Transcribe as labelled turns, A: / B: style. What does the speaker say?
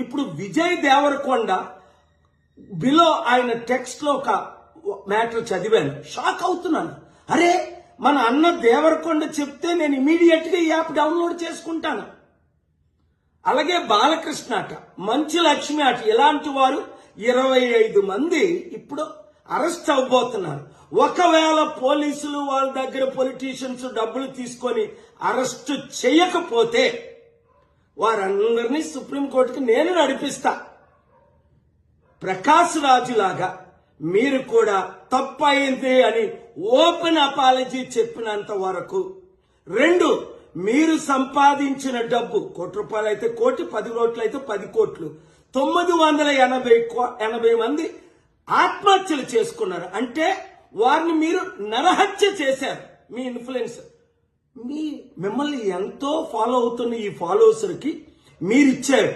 A: ఇప్పుడు విజయ్ దేవరకొండ బిలో ఆయన టెక్స్ట్ లో ఒక మ్యాటర్ చదివాను, షాక్ అవుతున్నాను. అరే మన అన్న దేవరకొండ చెప్తే నేను ఇమీడియట్ గా ఈ యాప్ డౌన్లోడ్ చేసుకుంటాను. అలాగే బాలకృష్ణ అట, మంచి లక్ష్మి అట, ఇలాంటి వారు 25 మంది ఇప్పుడు అరెస్ట్ అవ్వబోతున్నారు. ఒకవేళ పోలీసులు వాళ్ళ దగ్గర పొలిటీషియన్స్ డబ్బులు తీసుకొని అరెస్ట్ చేయకపోతే వారందరినీ సుప్రీంకోర్టుకి నేను నడిపిస్తా. ప్రకాష్ రాజు లాగా మీరు కూడా తప్పయింది అని ఓపెన్ అపాలజీ చెప్పినంత వరకు, 2 మీరు సంపాదించిన డబ్బు ₹1 అయితే 1 కోటి, 10 కోట్లు అయితే 10 కోట్లు, 980 మంది ఆత్మహత్యలు చేసుకున్నారు. అంటే వారిని మీరు నరహత్య చేశారు. మీ ఇన్ఫ్లుయెన్స్, మిమ్మల్ని ఎంతో ఫాలో అవుతున్న ఈ ఫాలోవర్స్ కి మీరిచ్చారు